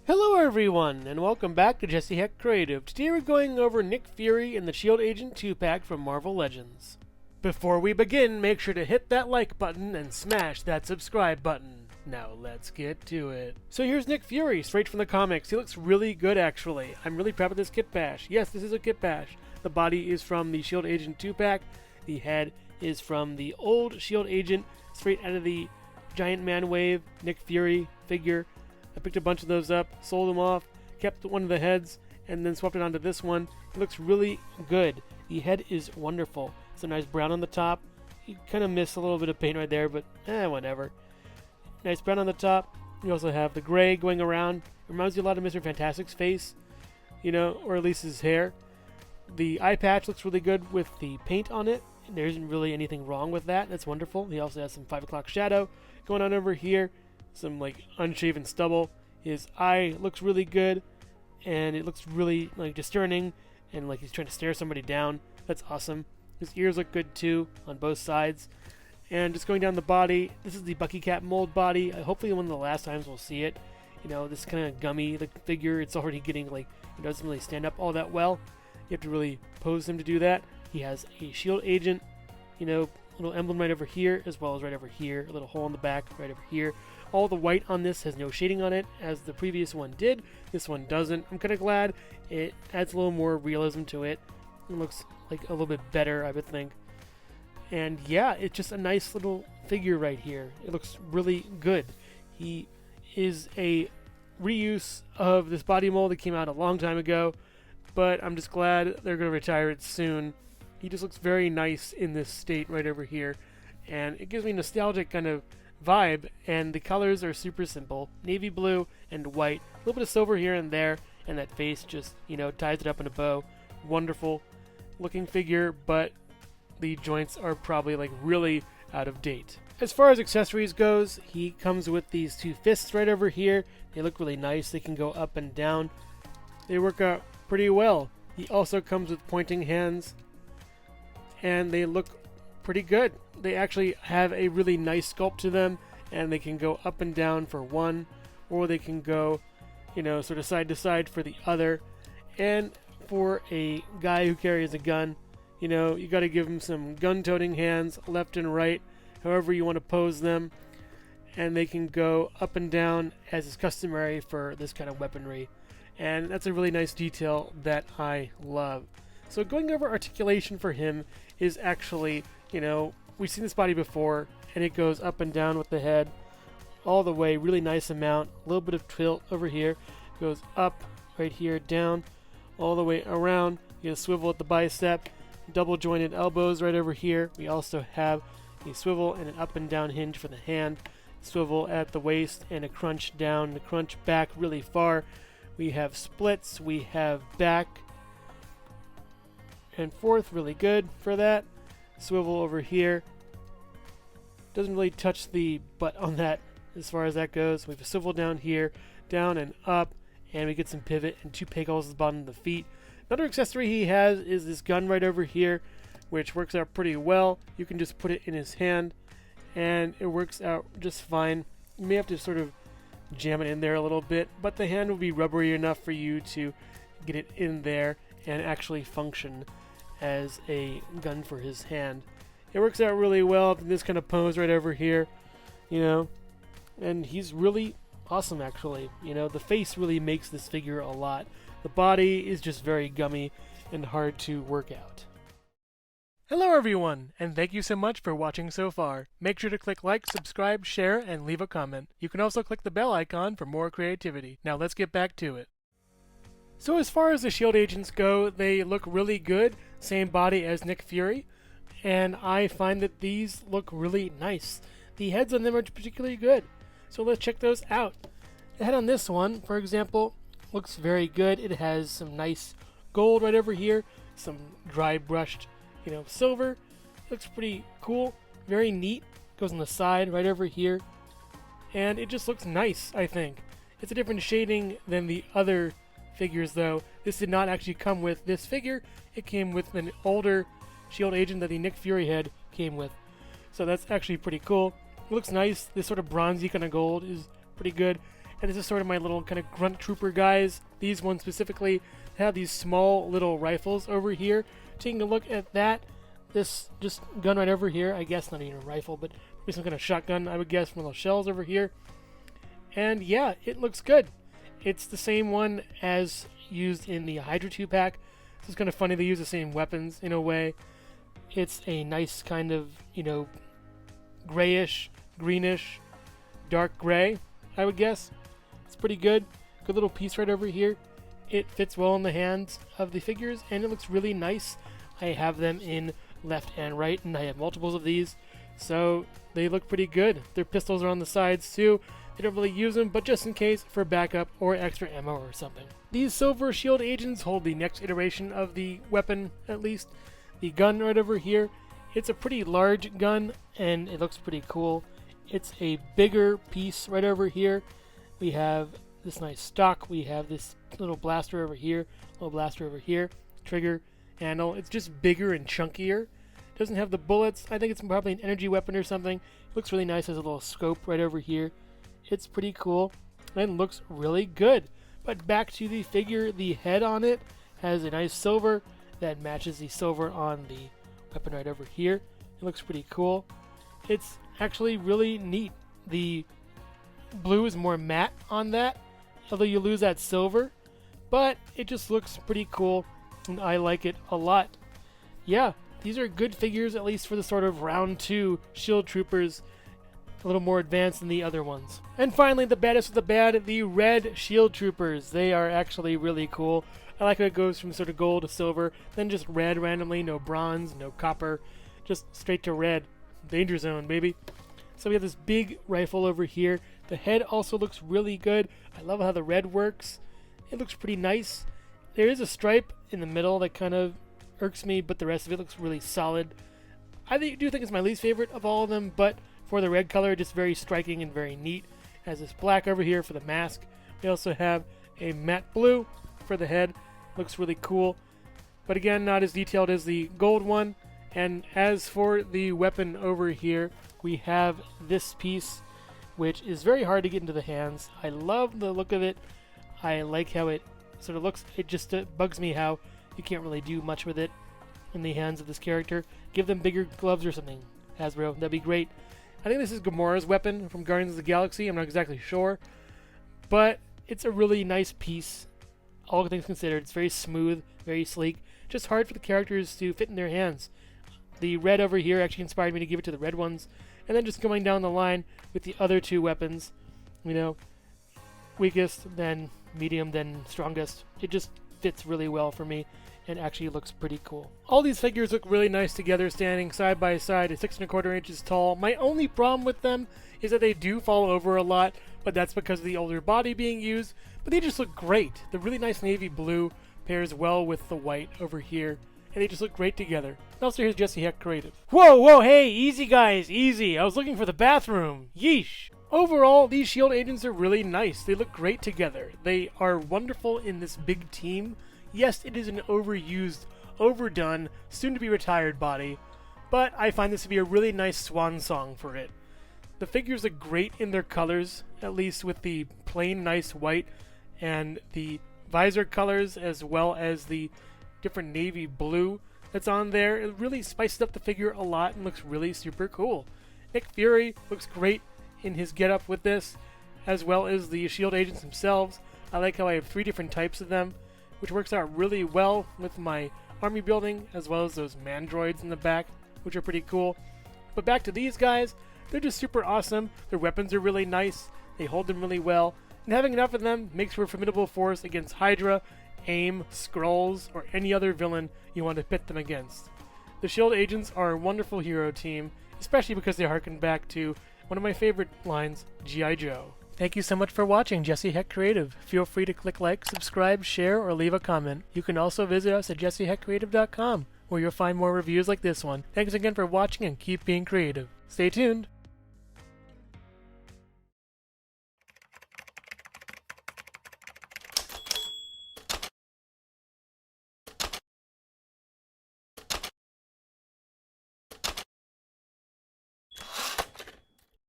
Hello everyone, and welcome back to Jesse Hecht Creative. Today we're going over Nick Fury and the Shield Agent 2-pack from Marvel Legends. Before we begin, make sure to hit that like button and smash that subscribe button. Now let's get to it. So here's Nick Fury, straight from the comics. He looks really good actually. I'm really proud of this Kitbash. Yes, this is a Kitbash. The body is from the Shield Agent 2-pack. The head is from the old Shield Agent, straight out of the Giant Man Wave Nick Fury figure. I picked a bunch of those up, sold them off, kept one of the heads, and then swapped it onto this one. It looks really good. The head is wonderful. It's a nice brown on the top. You kind of miss a little bit of paint right there, but whatever. Nice brown on the top. You also have the gray going around. Reminds you a lot of Mr. Fantastic's face, or at least his hair. The eye patch looks really good with the paint on it. There isn't really anything wrong with that. That's wonderful. He also has some 5 o'clock shadow going on over here. Some unshaven stubble. His eye looks really good, and it looks really discerning, and he's trying to stare somebody down. That's awesome. His ears look good too on both sides. And just going down the body, this is the Bucky Cap mold body. Hopefully one of the last times we'll see it. This kind of gummy figure. It's already getting it doesn't really stand up all that well. You have to really pose him to do that. He has a Shield Agent, little emblem right over here, as well as right over here. A little hole in the back right over here. All the white on this has no shading on it, as the previous one did. This one doesn't. I'm kind of glad. It adds a little more realism to it. It looks a little bit better, I would think. And yeah, it's just a nice little figure right here. It looks really good. He is a reuse of this body mold that came out a long time ago, but I'm just glad they're going to retire it soon. He just looks very nice in this state right over here, and it gives me a nostalgic kind of vibe, and the colors are super simple. Navy blue and white. A little bit of silver here and there, and that face just, ties it up in a bow. Wonderful looking figure, but the joints are probably really out of date. As far as accessories goes, he comes with these 2 fists right over here. They look really nice. They can go up and down. They work out pretty well. He also comes with pointing hands, and they look pretty good. They actually have a really nice sculpt to them, and they can go up and down for one, or they can go, sort of side to side for the other. And for a guy who carries a gun, you got to give him some gun-toting hands, left and right, however you want to pose them, and they can go up and down as is customary for this kind of weaponry. And that's a really nice detail that I love. So going over articulation for him is actually, we've seen this body before, and it goes up and down with the head all the way, really nice amount. A little bit of tilt over here, goes up right here, down, all the way around. You get a swivel at the bicep, double jointed elbows right over here. We also have a swivel and an up and down hinge for the hand, swivel at the waist, and a crunch down, the crunch back really far. We have splits, we have back and forth, really good for that. Swivel over here. Doesn't really touch the butt on that as far as that goes. We have a swivel down here, down and up, and we get some pivot and 2 peg holes at the bottom of the feet. Another accessory he has is this gun right over here, which works out pretty well. You can just put it in his hand, and it works out just fine. You may have to sort of jam it in there a little bit, but the hand will be rubbery enough for you to get it in there and actually function as a gun for his hand. It works out really well in this kind of pose right over here, and he's really awesome actually. The face really makes this figure a lot. The body is just very gummy and hard to work out. Hello everyone, and thank you so much for watching so far. Make sure to click like, subscribe, share, and leave a comment. You can also click the bell icon for more creativity. Now let's get back to it. So as far as the Shield Agents go, they look really good. Same body as Nick Fury, and I find that these look really nice. The heads on them are particularly good, so let's check those out. The head on this one, for example, looks very good. It has some nice gold right over here, some dry brushed silver. Looks pretty cool, very neat. Goes on the side right over here, and it just looks nice, I think. It's a different shading than the other figures though. This did not actually come with this figure. It came with an older Shield Agent that the Nick Fury head came with. So that's actually pretty cool. It looks nice. This sort of bronzy kind of gold is pretty good. And this is sort of my little kind of grunt trooper guys. These ones specifically have these small little rifles over here. Taking a look at that, this just gun right over here, I guess not even a rifle, but maybe some kind of shotgun, I would guess, from little shells over here. And yeah, it looks good. It's the same one as used in the Hydra 2-pack. So it's kind of funny they use the same weapons in a way. It's a nice kind of, grayish, greenish, dark gray, I would guess. It's pretty good. Good little piece right over here. It fits well in the hands of the figures, and it looks really nice. I have them in left and right, and I have multiples of these, so they look pretty good. Their pistols are on the sides too. They don't really use them, but just in case, for backup or extra ammo or something. These silver shield agents hold the next iteration of the weapon, at least. The gun right over here, it's a pretty large gun, and it looks pretty cool. It's a bigger piece right over here. We have this nice stock. We have this little blaster over here, little blaster over here, trigger, handle. It's just bigger and chunkier. It doesn't have the bullets. I think it's probably an energy weapon or something. It looks really nice. There's a little scope right over here. It's pretty cool and looks really good. But back to the figure, the head on it has a nice silver that matches the silver on the weapon right over here. It looks pretty cool. It's actually really neat. The blue is more matte on that, although you lose that silver, but it just looks pretty cool and I like it a lot. Yeah, these are good figures, at least for the sort of round 2 shield troopers, a little more advanced than the other ones. And finally, the baddest of the bad, the red shield troopers. They are actually really cool. I like how it goes from sort of gold to silver, then just red randomly, no bronze, no copper, just straight to red. Danger zone, baby. So we have this big rifle over here. The head also looks really good. I love how the red works. It looks pretty nice. There is a stripe in the middle that kind of irks me, but the rest of it looks really solid. I do think it's my least favorite of all of them, but for the red color, just very striking and very neat. Has this black over here for the mask. We also have a matte blue for the head. Looks really cool, but again, not as detailed as the gold one. And as for the weapon over here, we have this piece, which is very hard to get into the hands. I love the look of it. I like how it sort of looks. It just bugs me how you can't really do much with it in the hands of this character. Give them bigger gloves or something, Hasbro. That'd be great. I think this is Gamora's weapon from Guardians of the Galaxy. I'm not exactly sure, but it's a really nice piece. All things considered, it's very smooth, very sleek. Just hard for the characters to fit in their hands. The red over here actually inspired me to give it to the red ones. And then just going down the line with the other 2 weapons, weakest, then medium, then strongest. It just fits really well for me and actually looks pretty cool. All these figures look really nice together, standing side by side at 6 1/4 inches tall. My only problem with them is that they do fall over a lot, but that's because of the older body being used. But they just look great. The really nice navy blue pairs well with the white over here, and they just look great together. And also, here's Jesse Hecht Creative. Whoa, hey, easy guys, easy. I was looking for the bathroom. Yeesh. Overall, these shield agents are really nice. They look great together. They are wonderful in this big team. Yes, it is an overused, overdone, soon-to-be-retired body, but I find this to be a really nice swan song for it. The figures are great in their colors, at least with the plain nice white and the visor colors, as well as the different navy blue that's on there. It really spices up the figure a lot and looks really super cool. Nick Fury looks great in his getup with this, as well as the shield agents themselves. I like how I have 3 different types of them, which works out really well with my army building, as well as those mandroids in the back, which are pretty cool. But back to these guys, they're just super awesome. Their weapons are really nice. They hold them really well. And having enough of them makes for a formidable force against Hydra, AIM, Skrulls, or any other villain you want to pit them against. The shield agents are a wonderful hero team, especially because they harken back to one of my favorite lines, G.I. Joe. Thank you so much for watching Jesse Hecht Creative. Feel free to click like, subscribe, share, or leave a comment. You can also visit us at jessehechtcreative.com, where you'll find more reviews like this one. Thanks again for watching and keep being creative. Stay tuned!